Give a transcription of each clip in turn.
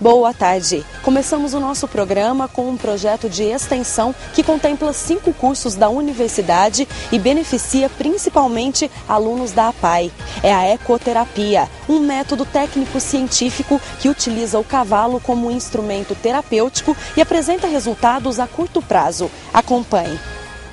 Boa tarde. Começamos o nosso programa com um projeto de extensão que contempla 5 cursos da universidade e beneficia principalmente alunos da APAE. É a ecoterapia, um método técnico-científico que utiliza o cavalo como instrumento terapêutico e apresenta resultados a curto prazo. Acompanhe.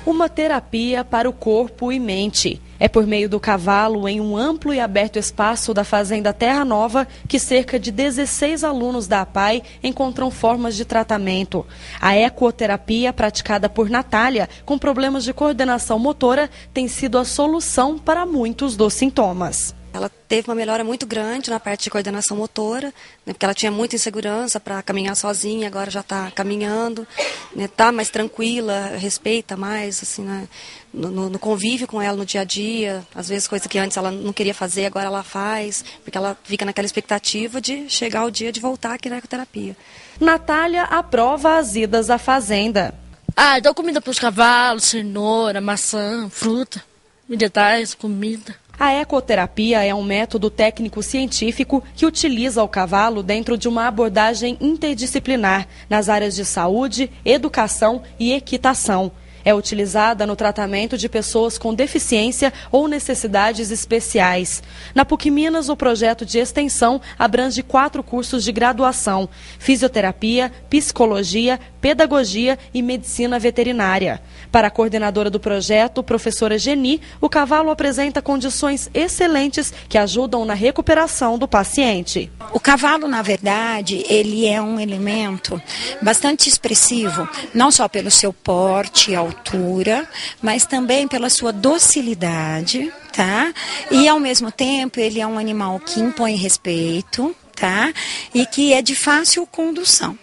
Uma terapia para o corpo e mente. É por meio do cavalo, em um amplo e aberto espaço da Fazenda Terra Nova, que cerca de 16 alunos da APAE encontram formas de tratamento. A ecoterapia, praticada por Natália, com problemas de coordenação motora, tem sido a solução para muitos dos sintomas. Ela teve uma melhora muito grande na parte de coordenação motora, né, porque ela tinha muita insegurança para caminhar sozinha, agora já está caminhando, está mais tranquila, respeita mais assim, né, no convívio com ela no dia a dia. Às vezes coisa que antes ela não queria fazer, agora ela faz, porque ela fica naquela expectativa de chegar o dia de voltar aqui na ecoterapia. Natália aprova as idas à fazenda. Dou comida para os cavalos, cenoura, maçã, fruta, vegetais, comida. A ecoterapia é um método técnico-científico que utiliza o cavalo dentro de uma abordagem interdisciplinar nas áreas de saúde, educação e equitação. É utilizada no tratamento de pessoas com deficiência ou necessidades especiais. Na PUC Minas, o projeto de extensão abrange 4 cursos de graduação: fisioterapia, psicologia, pedagogia e medicina veterinária. Para a coordenadora do projeto, professora Geni, o cavalo apresenta condições excelentes que ajudam na recuperação do paciente. O cavalo, na verdade, ele é um elemento bastante expressivo, não só pelo seu porte e altura, mas também pela sua docilidade, tá? E, ao mesmo tempo, ele é um animal que impõe respeito, tá? E que é de fácil condução,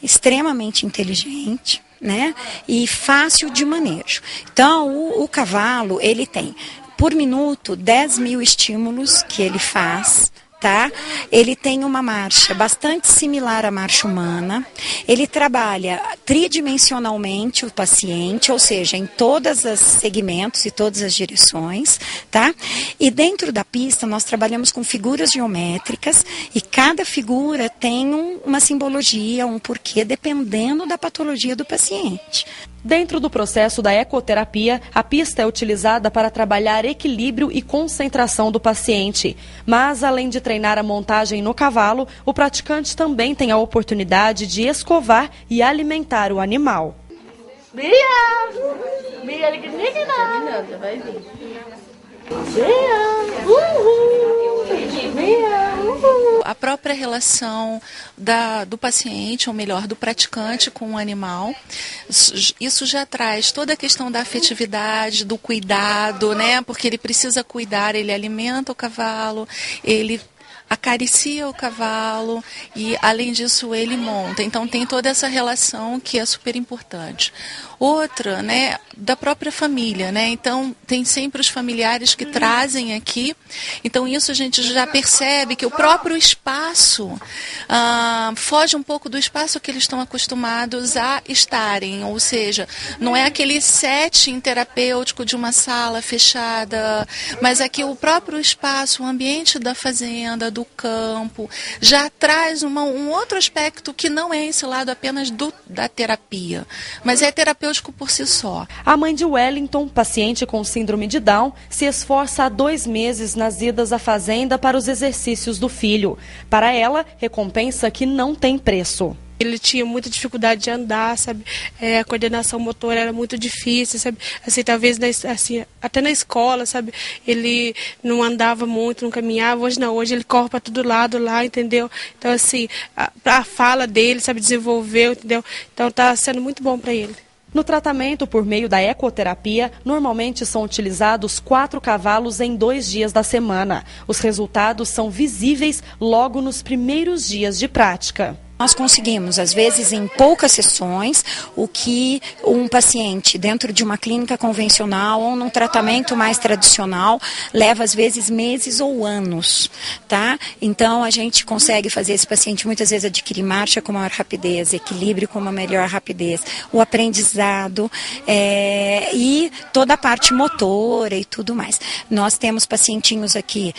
extremamente inteligente, né? E fácil de manejo. Então, o cavalo, ele tem, por minuto, 10.000 estímulos que ele faz, tá? Ele tem uma marcha bastante similar à marcha humana. Ele trabalha tridimensionalmente o paciente, ou seja, em todos os segmentos e todas as direções, tá? E dentro da pista nós trabalhamos com figuras geométricas e cada figura tem uma simbologia, um porquê, dependendo da patologia do paciente. Dentro do processo da ecoterapia, a pista é utilizada para trabalhar equilíbrio e concentração do paciente. Mas, além de treinar a montagem no cavalo, o praticante também tem a oportunidade de escovar e alimentar o animal. A própria relação do paciente, ou melhor, do praticante com o animal, isso já traz toda a questão da afetividade, do cuidado, né? Porque ele precisa cuidar, ele alimenta o cavalo, ele acaricia o cavalo e, além disso, ele monta. Então, tem toda essa relação que é super importante. Outra, né, da própria família, né? Então, tem sempre os familiares que trazem aqui. Então, isso a gente já percebe que o próprio espaço foge um pouco do espaço que eles estão acostumados a estarem. Ou seja, não é aquele setting terapêutico de uma sala fechada, mas aqui o próprio espaço, o ambiente da fazenda, do campo, já traz um outro aspecto que não é esse lado apenas da terapia, mas é terapêutico por si só. A mãe de Wellington, paciente com síndrome de Down, se esforça há 2 meses nas idas à fazenda para os exercícios do filho. Para ela, recompensa que não tem preço. Ele tinha muita dificuldade de andar, sabe? A coordenação motora era muito difícil, sabe? Assim, talvez até na escola, sabe? Ele não andava muito, não caminhava. Hoje não, hoje ele corre para todo lado lá, entendeu? Então, assim, a fala dele, sabe, desenvolveu, entendeu? Então, está sendo muito bom para ele. No tratamento por meio da ecoterapia, normalmente são utilizados 4 cavalos em 2 dias da semana. Os resultados são visíveis logo nos primeiros dias de prática. Nós conseguimos, às vezes, em poucas sessões, o que um paciente dentro de uma clínica convencional ou num tratamento mais tradicional leva, às vezes, meses ou anos, tá? Então, a gente consegue fazer esse paciente, muitas vezes, adquirir marcha com maior rapidez, equilíbrio com uma melhor rapidez, o aprendizado e toda a parte motora e tudo mais. Nós temos pacientinhos aqui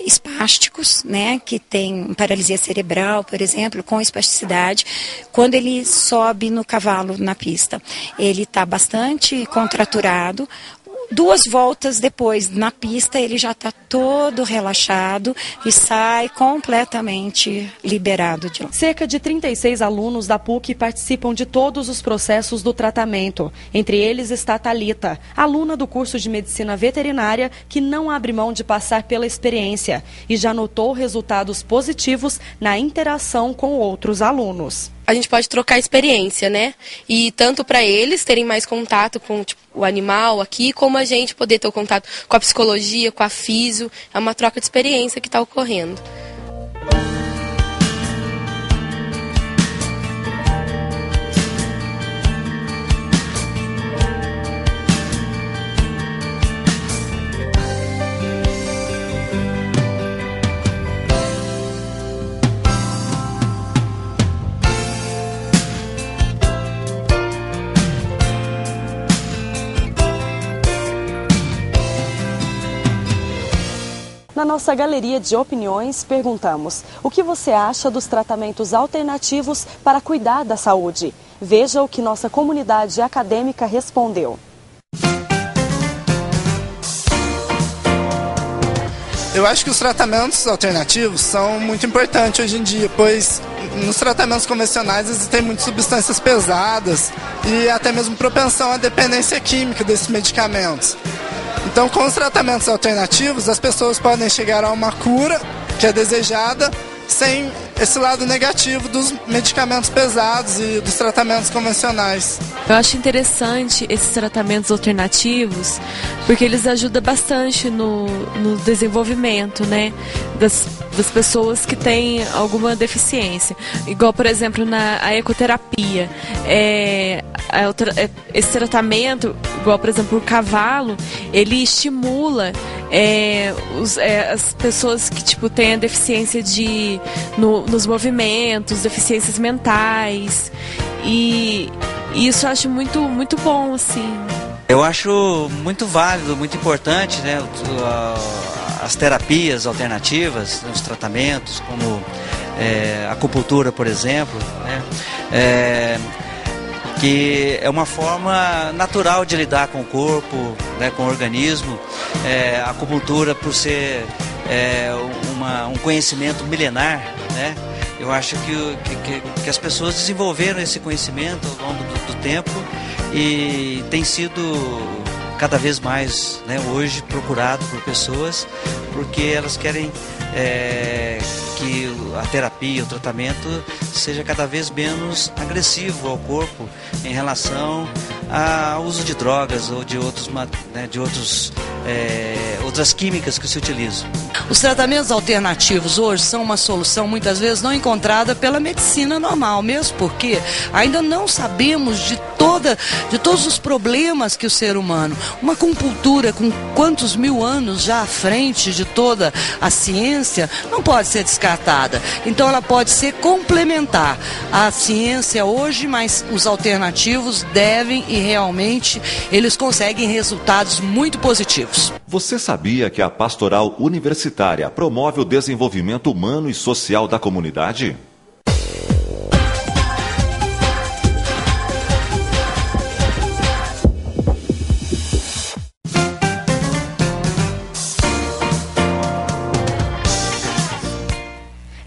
espásticos, né, que tem paralisia cerebral, por exemplo, com espasticidade. Quando ele sobe no cavalo na pista, ele está bastante contraturado. 2 voltas depois, na pista, ele já está todo relaxado e sai completamente liberado de lá. Cerca de 36 alunos da PUC participam de todos os processos do tratamento. Entre eles está Thalita, aluna do curso de Medicina Veterinária, que não abre mão de passar pela experiência e já notou resultados positivos na interação com outros alunos. A gente pode trocar experiência, né? E tanto para eles terem mais contato com o animal aqui, como a gente poder ter o contato com a psicologia, com a físio. É uma troca de experiência que está ocorrendo. Na nossa galeria de opiniões, perguntamos: o que você acha dos tratamentos alternativos para cuidar da saúde? Veja o que nossa comunidade acadêmica respondeu. Eu acho que os tratamentos alternativos são muito importantes hoje em dia, pois nos tratamentos convencionais existem muitas substâncias pesadas e até mesmo propensão à dependência química desses medicamentos. Então, com os tratamentos alternativos, as pessoas podem chegar a uma cura que é desejada sem esse lado negativo dos medicamentos pesados e dos tratamentos convencionais. Eu acho interessante esses tratamentos alternativos, porque eles ajudam bastante no desenvolvimento, né, das pessoas que têm alguma deficiência. Igual, por exemplo, a ecoterapia. Esse tratamento, igual, por exemplo, o cavalo, ele estimula as pessoas que têm a deficiência nos movimentos, deficiências mentais, e isso eu acho muito, muito bom, assim. Eu acho muito válido, muito importante, né, as terapias alternativas, os tratamentos, como a acupuntura, por exemplo, né, que é uma forma natural de lidar com o corpo, né, com o organismo. A acupuntura, por ser um conhecimento milenar, né, eu acho que as pessoas desenvolveram esse conhecimento ao longo do tempo e tem sido cada vez mais, né, hoje procurado por pessoas, porque elas querem que a terapia, o tratamento seja cada vez menos agressivo ao corpo em relação ao uso de drogas ou de outras químicas que se utilizam. Os tratamentos alternativos hoje são uma solução muitas vezes não encontrada pela medicina normal, mesmo porque ainda não sabemos de todos os problemas que o ser humano, uma acupuntura com quantos mil anos já à frente de toda a ciência, não pode ser descartada. Então ela pode ser complementar à ciência hoje, mas os alternativos devem e realmente eles conseguem resultados muito positivos. Você sabia que a Pastoral Universitária promove o desenvolvimento humano e social da comunidade?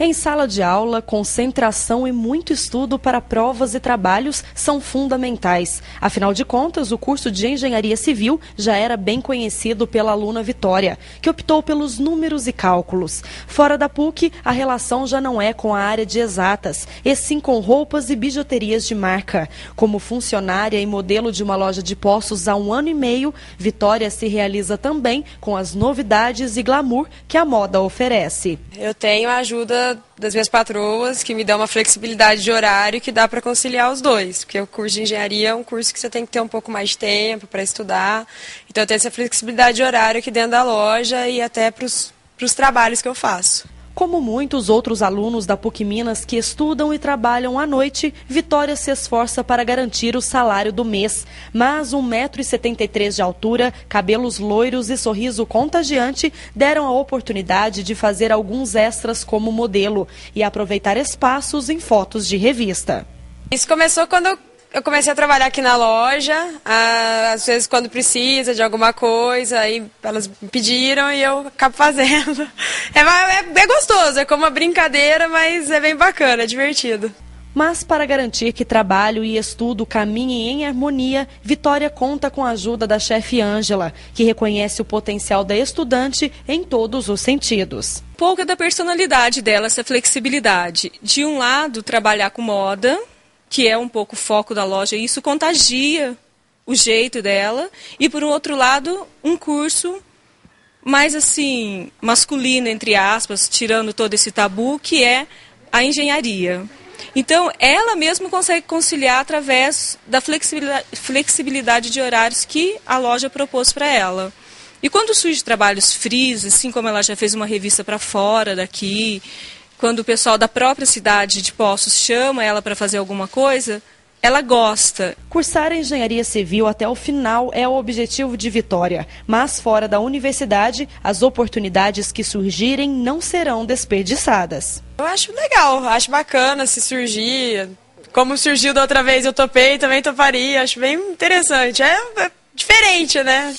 Em sala de aula, concentração e muito estudo para provas e trabalhos são fundamentais. Afinal de contas, o curso de Engenharia Civil já era bem conhecido pela aluna Vitória, que optou pelos números e cálculos. Fora da PUC, a relação já não é com a área de exatas, e sim com roupas e bijuterias de marca. Como funcionária e modelo de uma loja de postos há 1 ano e meio, Vitória se realiza também com as novidades e glamour que a moda oferece. Eu tenho a ajuda das minhas patroas, que me dá uma flexibilidade de horário que dá para conciliar os dois, porque o curso de engenharia é um curso que você tem que ter um pouco mais de tempo para estudar, então eu tenho essa flexibilidade de horário aqui dentro da loja e até para os trabalhos que eu faço. Como muitos outros alunos da PUC Minas que estudam e trabalham à noite, Vitória se esforça para garantir o salário do mês. Mas 1,73 m de altura, cabelos loiros e sorriso contagiante deram a oportunidade de fazer alguns extras como modelo e aproveitar espaços em fotos de revista. Isso começou quando eu comecei a trabalhar aqui na loja, às vezes quando precisa de alguma coisa, aí elas me pediram e eu acabo fazendo. É gostoso, é como uma brincadeira, mas é bem bacana, é divertido. Mas para garantir que trabalho e estudo caminhem em harmonia, Vitória conta com a ajuda da chefe Ângela, que reconhece o potencial da estudante em todos os sentidos. Pouco da personalidade dela, essa flexibilidade. De um lado, trabalhar com moda, que é um pouco o foco da loja, e isso contagia o jeito dela. E, por um outro lado, um curso mais, assim, masculino, entre aspas, tirando todo esse tabu, que é a engenharia. Então, ela mesma consegue conciliar através da flexibilidade de horários que a loja propôs para ela. E quando surgem trabalhos frees, assim como ela já fez uma revista para fora daqui, quando o pessoal da própria cidade de Poços chama ela para fazer alguma coisa, ela gosta. Cursar a engenharia civil até o final é o objetivo de Vitória, mas fora da universidade, as oportunidades que surgirem não serão desperdiçadas. Eu acho legal, acho bacana se surgir. Como surgiu da outra vez, eu topei, também toparia, acho bem interessante. É diferente, né?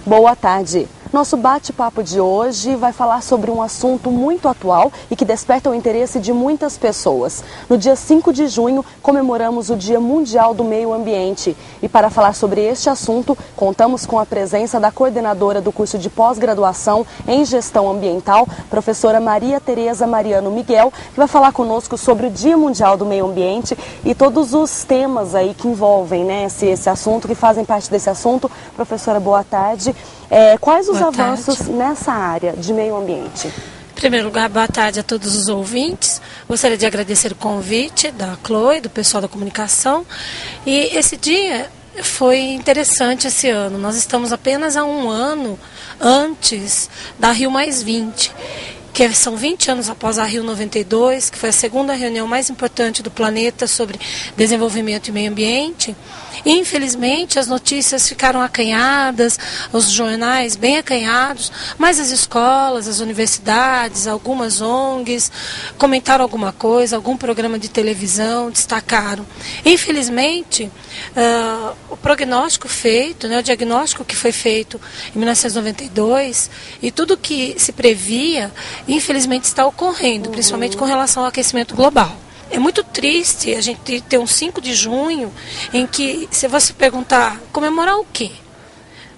Boa tarde. Nosso bate-papo de hoje vai falar sobre um assunto muito atual e que desperta o interesse de muitas pessoas. No dia 5 de junho, comemoramos o Dia Mundial do Meio Ambiente. E para falar sobre este assunto, contamos com a presença da coordenadora do curso de pós-graduação em Gestão Ambiental, professora Maria Tereza Mariano Miguel, que vai falar conosco sobre o Dia Mundial do Meio Ambiente e todos os temas aí que envolvem, né, esse assunto, que fazem parte desse assunto. Professora, boa tarde. Quais os avanços nessa área de meio ambiente? Em primeiro lugar, boa tarde a todos os ouvintes. Gostaria de agradecer o convite da Chloe, do pessoal da comunicação. E esse dia foi interessante esse ano. Nós estamos apenas há um ano antes da Rio+20, que são 20 anos após a Rio 92, que foi a segunda reunião mais importante do planeta sobre desenvolvimento e meio ambiente. E, infelizmente, as notícias ficaram acanhadas, os jornais bem acanhados, mas as escolas, as universidades, algumas ONGs comentaram alguma coisa, algum programa de televisão destacaram. Infelizmente, o prognóstico feito, né, o diagnóstico que foi feito em 1992 e tudo que se previa, infelizmente está ocorrendo, principalmente com relação ao aquecimento global. É muito triste a gente ter um 5 de junho em que, se você perguntar, comemorar o quê?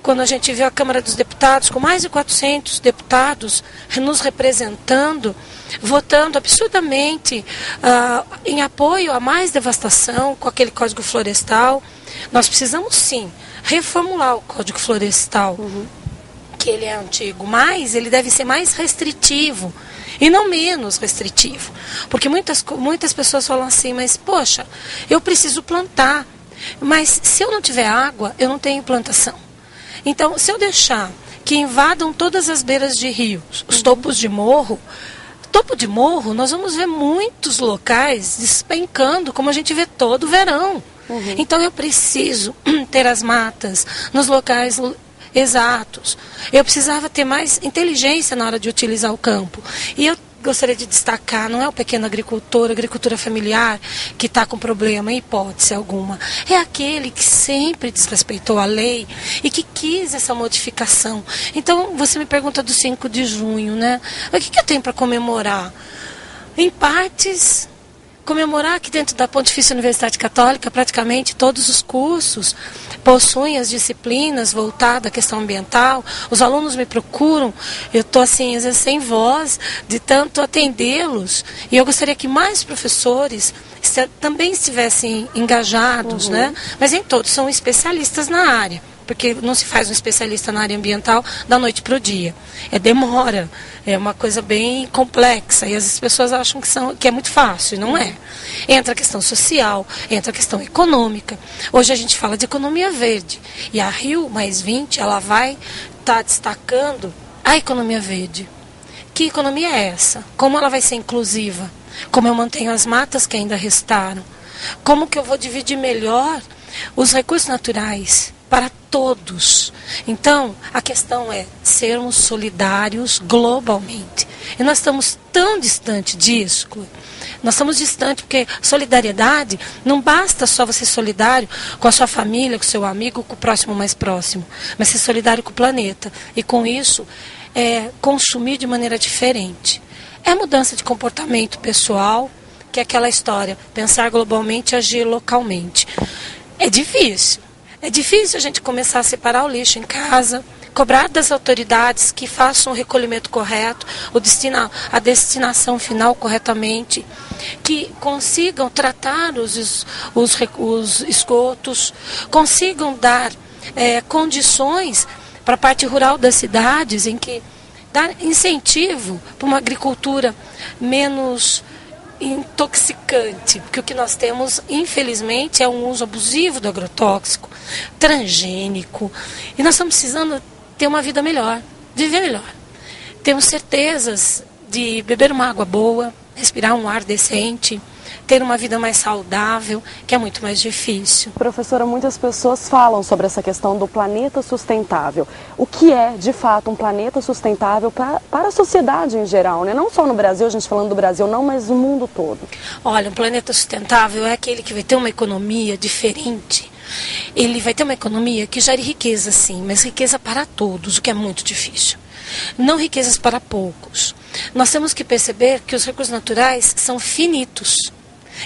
Quando a gente vê a Câmara dos Deputados com mais de 400 deputados nos representando, votando absurdamente em apoio a mais devastação com aquele Código Florestal. Nós precisamos, sim, reformular o Código Florestal, que ele é antigo, mas ele deve ser mais restritivo e não menos restritivo. Porque muitas pessoas falam assim, mas poxa, eu preciso plantar, mas se eu não tiver água, eu não tenho plantação. Então, se eu deixar que invadam todas as beiras de rios, os topos de morro, nós vamos ver muitos locais despencando, como a gente vê todo verão. Então, eu preciso ter as matas nos locais exatos. Eu precisava ter mais inteligência na hora de utilizar o campo. E eu gostaria de destacar, não é o pequeno agricultor, a agricultura familiar, que está com problema, em hipótese alguma. É aquele que sempre desrespeitou a lei e que quis essa modificação. Então, você me pergunta do 5 de junho, né? O que eu tenho para comemorar? Em partes, comemorar que dentro da Pontifícia Universidade Católica, praticamente todos os cursos possuem as disciplinas voltadas à questão ambiental. Os alunos me procuram, eu estou assim, às vezes sem voz, de tanto atendê-los. E eu gostaria que mais professores também estivessem engajados, né? Mas nem todos são especialistas na área, porque não se faz um especialista na área ambiental da noite para o dia. Demora, é uma coisa bem complexa, e as pessoas acham que é muito fácil, e não é. Entra a questão social, entra a questão econômica. Hoje a gente fala de economia verde, e a Rio+20, ela vai estar destacando a economia verde. Que economia é essa? Como ela vai ser inclusiva? Como eu mantenho as matas que ainda restaram? Como que eu vou dividir melhor os recursos naturais para todos? Então, a questão é sermos solidários globalmente. E nós estamos tão distante disso, Chloe. Nós estamos distantes porque solidariedade não basta só você ser solidário com a sua família, com o seu amigo, com o próximo mais próximo, mas ser solidário com o planeta. E com isso, consumir de maneira diferente. É mudança de comportamento pessoal, que é aquela história, pensar globalmente e agir localmente. É difícil. É difícil a gente começar a separar o lixo em casa, cobrar das autoridades que façam o recolhimento correto, a destinação final corretamente, que consigam tratar os esgotos, consigam dar condições para a parte rural das cidades, em que dar incentivo para uma agricultura menos intoxicante, porque o que nós temos, infelizmente, é um uso abusivo do agrotóxico, transgênico, e nós estamos precisando ter uma vida melhor, viver melhor. Temos certezas de beber uma água boa, respirar um ar decente, ter uma vida mais saudável, que é muito mais difícil. Professora, muitas pessoas falam sobre essa questão do planeta sustentável. O que é, de fato, um planeta sustentável para a sociedade em geral, né? Não só no Brasil, a gente falando do Brasil não, mas no mundo todo. Olha, um planeta sustentável é aquele que vai ter uma economia diferente. Ele vai ter uma economia que gere riqueza, sim, mas riqueza para todos, o que é muito difícil. Não riquezas para poucos. Nós temos que perceber que os recursos naturais são finitos.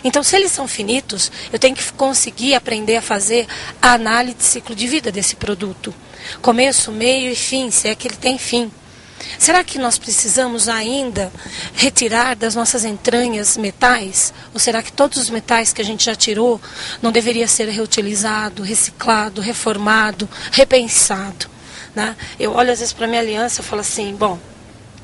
Então, se eles são finitos, eu tenho que conseguir aprender a fazer a análise de ciclo de vida desse produto. Começo, meio e fim, se é que ele tem fim. Será que nós precisamos ainda retirar das nossas entranhas metais? Ou será que todos os metais que a gente já tirou não deveria ser reutilizado, reciclado, reformado, repensado? Né? Eu olho às vezes para a minha aliança e falo assim, bom,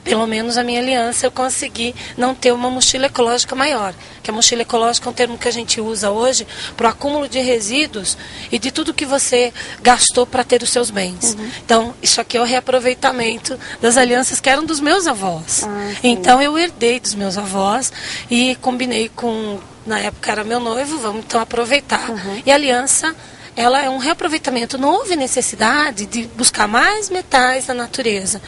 pelo menos a minha aliança eu consegui não ter uma mochila ecológica maior. Que a mochila ecológica é um termo que a gente usa hoje para o acúmulo de resíduos e de tudo que você gastou para ter os seus bens. Então, isso aqui é o reaproveitamento das alianças que eram dos meus avós. Então, eu herdei dos meus avós e combinei com, na época era meu noivo, vamos então aproveitar. E a aliança, ela é um reaproveitamento. Não houve necessidade de buscar mais metais na natureza.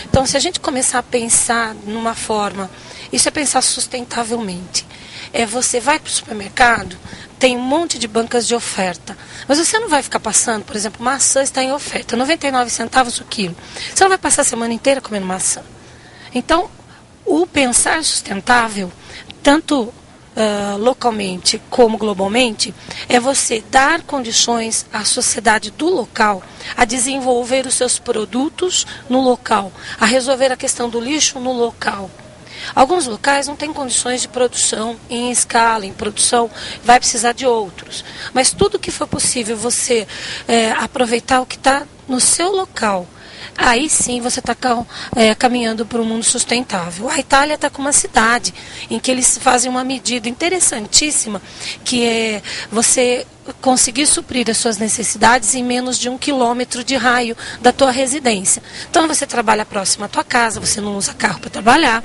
Então, se a gente começar a pensar numa forma, isso é pensar sustentavelmente. Você vai para o supermercado, tem um monte de bancas de oferta, mas você não vai ficar passando, por exemplo, maçã está em oferta, 99 centavos o quilo. Você não vai passar a semana inteira comendo maçã. Então, o pensar sustentável, tanto localmente como globalmente, é você dar condições à sociedade do local a desenvolver os seus produtos no local, a resolver a questão do lixo no local. Alguns locais não têm condições de produção em escala, em produção, vai precisar de outros. Mas tudo que for possível você aproveitar o que está no seu local, aí sim você está caminhando para um mundo sustentável. A Itália está com uma cidade em que eles fazem uma medida interessantíssima, que é você conseguir suprir as suas necessidades em menos de 1 quilômetro de raio da tua residência. Então você trabalha próximo à tua casa, você não usa carro para trabalhar,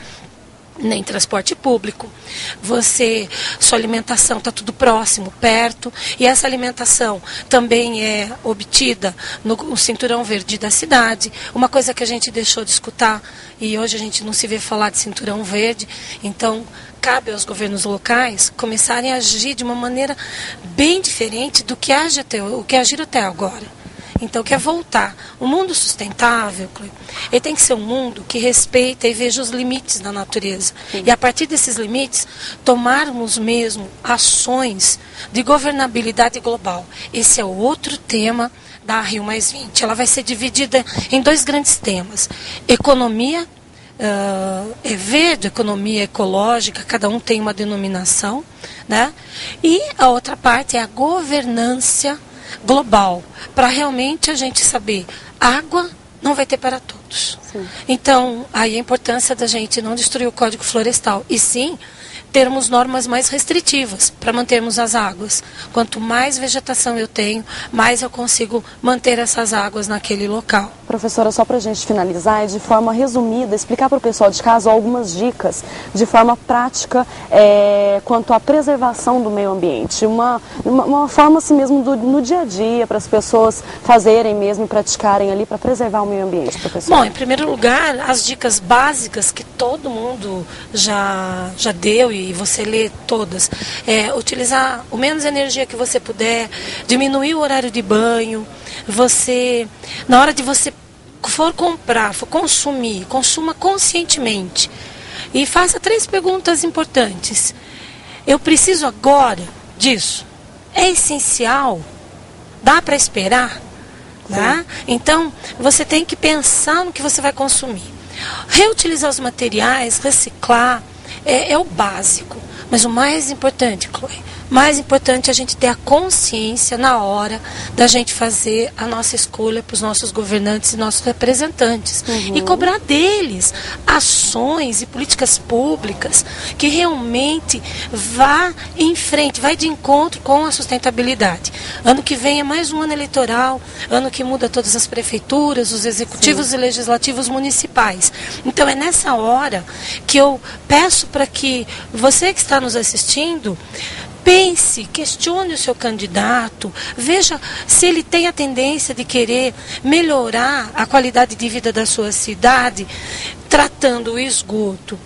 nem transporte público, sua alimentação está tudo próximo, perto, e essa alimentação também é obtida no cinturão verde da cidade, uma coisa que a gente deixou de escutar, e hoje a gente não se vê falar de cinturão verde, então cabe aos governos locais começarem a agir de uma maneira bem diferente do que agiram até agora. Então, quer voltar. O mundo sustentável, ele tem que ser um mundo que respeita e veja os limites da natureza. E a partir desses limites, tomarmos mesmo ações de governabilidade global. Esse é o outro tema da Rio+20. Ela vai ser dividida em 2 grandes temas. Economia verde, economia ecológica, cada um tem uma denominação, né? E a outra parte é a governança global, para realmente a gente saber, água não vai ter para todos. Sim. Então, aí a importância da gente não destruir o Código Florestal, e sim termos normas mais restritivas para mantermos as águas. Quanto mais vegetação eu tenho, mais eu consigo manter essas águas naquele local. Professora, só para a gente finalizar, e de forma resumida, explicar para o pessoal de casa algumas dicas de forma prática quanto à preservação do meio ambiente. Uma forma assim mesmo no dia a dia, para as pessoas fazerem mesmo e praticarem ali para preservar o meio ambiente, professora. Bom, em primeiro lugar, as dicas básicas que todo mundo já deu e você lê todas. Utilizar o menos energia que você puder, diminuir o horário de banho, na hora de você for comprar, for consumir, consuma conscientemente. E faça 3 perguntas importantes. Eu preciso agora disso? É essencial? Dá para esperar? Tá? Então, você tem que pensar no que você vai consumir. Reutilizar os materiais, reciclar, é o básico. Mas o mais importante, Chloe, mais importante é a gente ter a consciência na hora da gente fazer a nossa escolha para os nossos governantes e nossos representantes. E cobrar deles ações e políticas públicas que realmente vá em frente, vai de encontro com a sustentabilidade. Ano que vem é mais um ano eleitoral, ano que muda todas as prefeituras, os executivos e legislativos municipais. Então é nessa hora que eu peço para que você que está nos assistindo, pense, questione o seu candidato, veja se ele tem a tendência de querer melhorar a qualidade de vida da sua cidade, tratando o esgoto,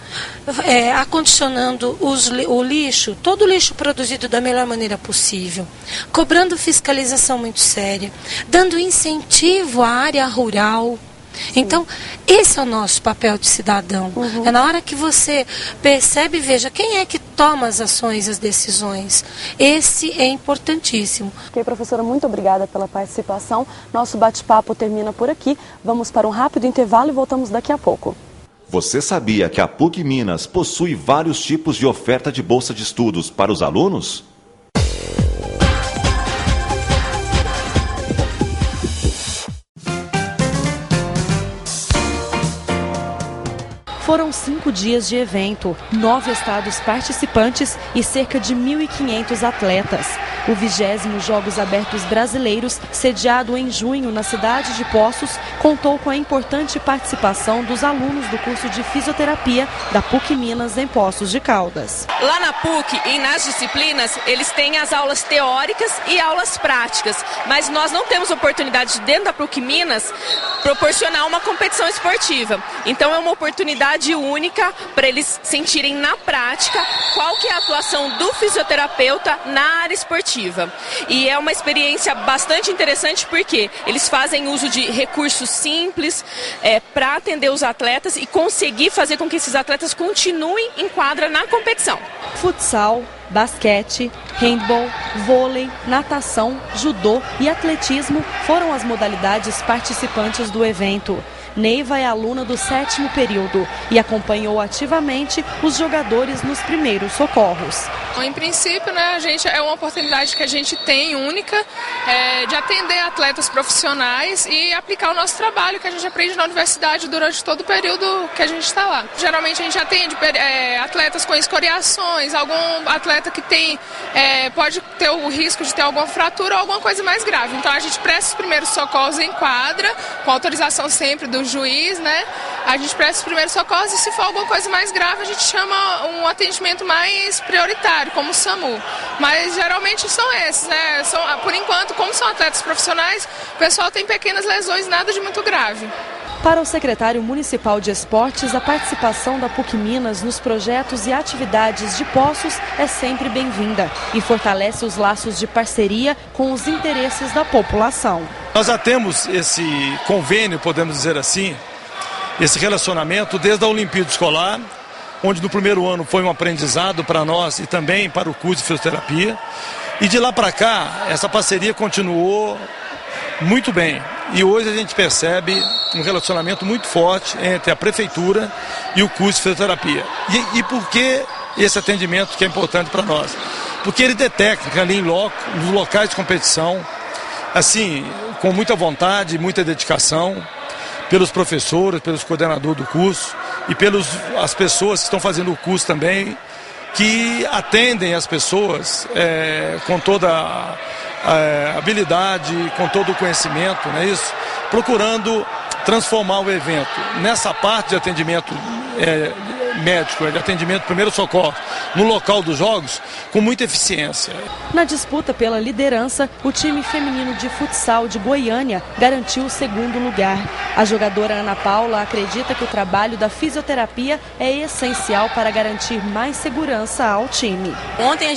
acondicionando o lixo, todo o lixo produzido da melhor maneira possível, cobrando fiscalização muito séria, dando incentivo à área rural. Então, esse é o nosso papel de cidadão. É na hora que você percebe e veja quem é que toma as ações e as decisões. Esse é importantíssimo. Ok, professora, muito obrigada pela participação. Nosso bate-papo termina por aqui. Vamos para um rápido intervalo e voltamos daqui a pouco. Você sabia que a PUC Minas possui vários tipos de oferta de bolsa de estudos para os alunos? Foram 5 dias de evento, 9 estados participantes e cerca de 1.500 atletas. O 20º Jogos Abertos Brasileiros, sediado em junho na cidade de Poços, contou com a importante participação dos alunos do curso de fisioterapia da PUC Minas em Poços de Caldas. Lá na PUC e nas disciplinas, eles têm as aulas teóricas e aulas práticas, mas nós não temos oportunidade dentro da PUC Minas proporcionar uma competição esportiva. Então é uma oportunidade única para eles sentirem na prática qual que é a atuação do fisioterapeuta na área esportiva. E é uma experiência bastante interessante porque eles fazem uso de recursos simples para atender os atletas e conseguir fazer com que esses atletas continuem em quadra na competição. Futsal, basquete, handball, vôlei, natação, judô e atletismo foram as modalidades participantes do evento. Neiva é aluna do 7º período e acompanhou ativamente os jogadores nos primeiros socorros. Em princípio, a gente é uma oportunidade que a gente tem única de atender atletas profissionais e aplicar o nosso trabalho que a gente aprende na universidade durante todo o período que a gente está lá. Geralmente a gente atende atletas com escoriações, algum atleta que pode ter o risco de ter alguma fratura ou alguma coisa mais grave. Então a gente presta os primeiros socorros em quadra, com autorização sempre do juiz, A gente presta os primeiros socorros e se for alguma coisa mais grave a gente chama um atendimento mais prioritário, como o SAMU. Mas geralmente são esses, Por enquanto, como são atletas profissionais, o pessoal tem pequenas lesões, nada de muito grave. Para o secretário municipal de esportes, a participação da PUC Minas nos projetos e atividades de Poços é sempre bem-vinda e fortalece os laços de parceria com os interesses da população. Nós já temos esse convênio, podemos dizer assim, esse relacionamento desde a Olimpíada Escolar, onde no primeiro ano foi um aprendizado para nós e também para o curso de fisioterapia. E de lá para cá, essa parceria continuou muito bem. E hoje a gente percebe um relacionamento muito forte entre a prefeitura e o curso de fisioterapia. E por que esse atendimento que é importante para nós? Porque ele tem técnica ali nos locais de competição, assim, com muita vontade, muita dedicação, pelos professores, pelos coordenadores do curso e as pessoas que estão fazendo o curso também, que atendem as pessoas com toda a habilidade, com todo o conhecimento, não é isso? Procurando transformar o evento nessa parte de atendimento médico, de atendimento primeiro socorro, no local dos jogos, com muita eficiência. Na disputa pela liderança, o time feminino de futsal de Goiânia garantiu o segundo lugar. A jogadora Ana Paula acredita que o trabalho da fisioterapia é essencial para garantir mais segurança ao time. Ontem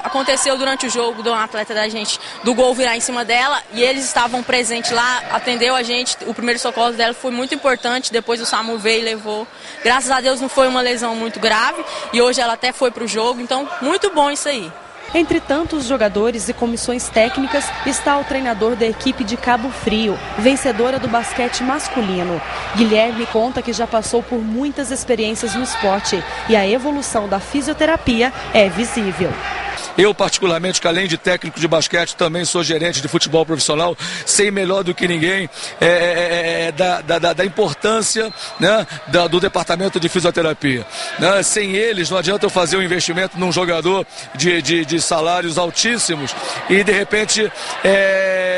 aconteceu durante o jogo de um atleta da gente, do gol virar em cima dela, e eles estavam presentes lá, atendeu a gente, o primeiro socorro dela foi muito importante, depois o SAMU veio e levou. Graças a Deus não foi uma lesão muito grave e hoje ela até foi para o jogo, então muito bom isso aí. Entre tantos jogadores e comissões técnicas está o treinador da equipe de Cabo Frio, vencedora do basquete masculino. Guilherme conta que já passou por muitas experiências no esporte e a evolução da fisioterapia é visível. Eu, particularmente, que além de técnico de basquete, também sou gerente de futebol profissional, sei melhor do que ninguém da importância, né, do departamento de fisioterapia. Né? Sem eles, não adianta eu fazer um investimento num jogador de salários altíssimos e, de repente,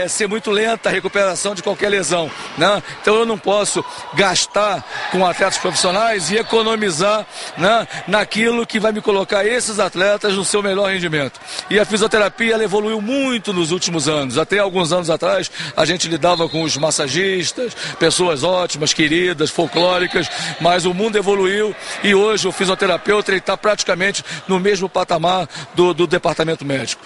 ser muito lenta a recuperação de qualquer lesão. Né? Então, eu não posso gastar com atletas profissionais e economizar, né, naquilo que vai me colocar esses atletas no seu melhor rendimento. E a fisioterapia ela evoluiu muito nos últimos anos. Até alguns anos atrás a gente lidava com os massagistas, pessoas ótimas, queridas, folclóricas, mas o mundo evoluiu e hoje o fisioterapeuta está praticamente no mesmo patamar do departamento médico.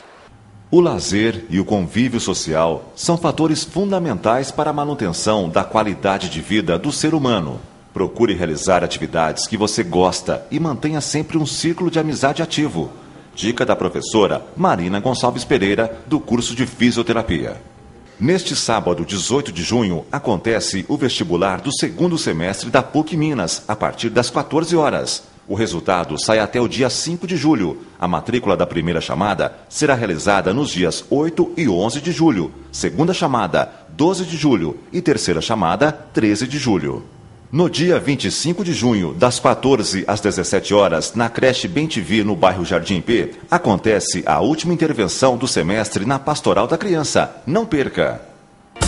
O lazer e o convívio social são fatores fundamentais para a manutenção da qualidade de vida do ser humano. Procure realizar atividades que você gosta e mantenha sempre um círculo de amizade ativo. Dica da professora Marina Gonçalves Pereira, do curso de fisioterapia. Neste sábado, 18 de junho, acontece o vestibular do segundo semestre da PUC Minas, a partir das 14 horas. O resultado sai até o dia 5 de julho. A matrícula da primeira chamada será realizada nos dias 8 e 11 de julho, segunda chamada, 12 de julho e terceira chamada, 13 de julho. No dia 25 de junho, das 14 às 17 horas, na creche Bem-TV, no bairro Jardim P, acontece a última intervenção do semestre na Pastoral da Criança. Não perca!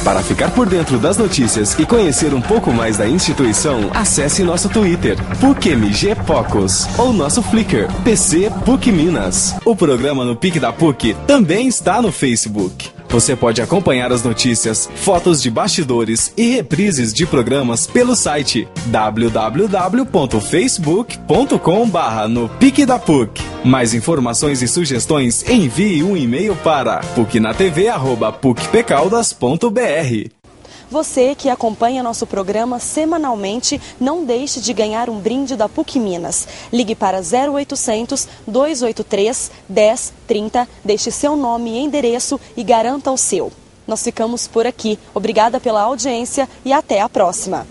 Para ficar por dentro das notícias e conhecer um pouco mais da instituição, acesse nosso Twitter, PUC-MG-Pocos, ou nosso Flickr, PC PUC Minas. O programa no Pique da PUC também está no Facebook. Você pode acompanhar as notícias, fotos de bastidores e reprises de programas pelo site www.facebook.com/no-pique-da-PUC. Mais informações e sugestões, envie um e-mail para pucnatv@pucpecaldas.br. Você que acompanha nosso programa semanalmente, não deixe de ganhar um brinde da PUC Minas. Ligue para 0800 283 1030, deixe seu nome e endereço e garanta o seu. Nós ficamos por aqui. Obrigada pela audiência e até a próxima.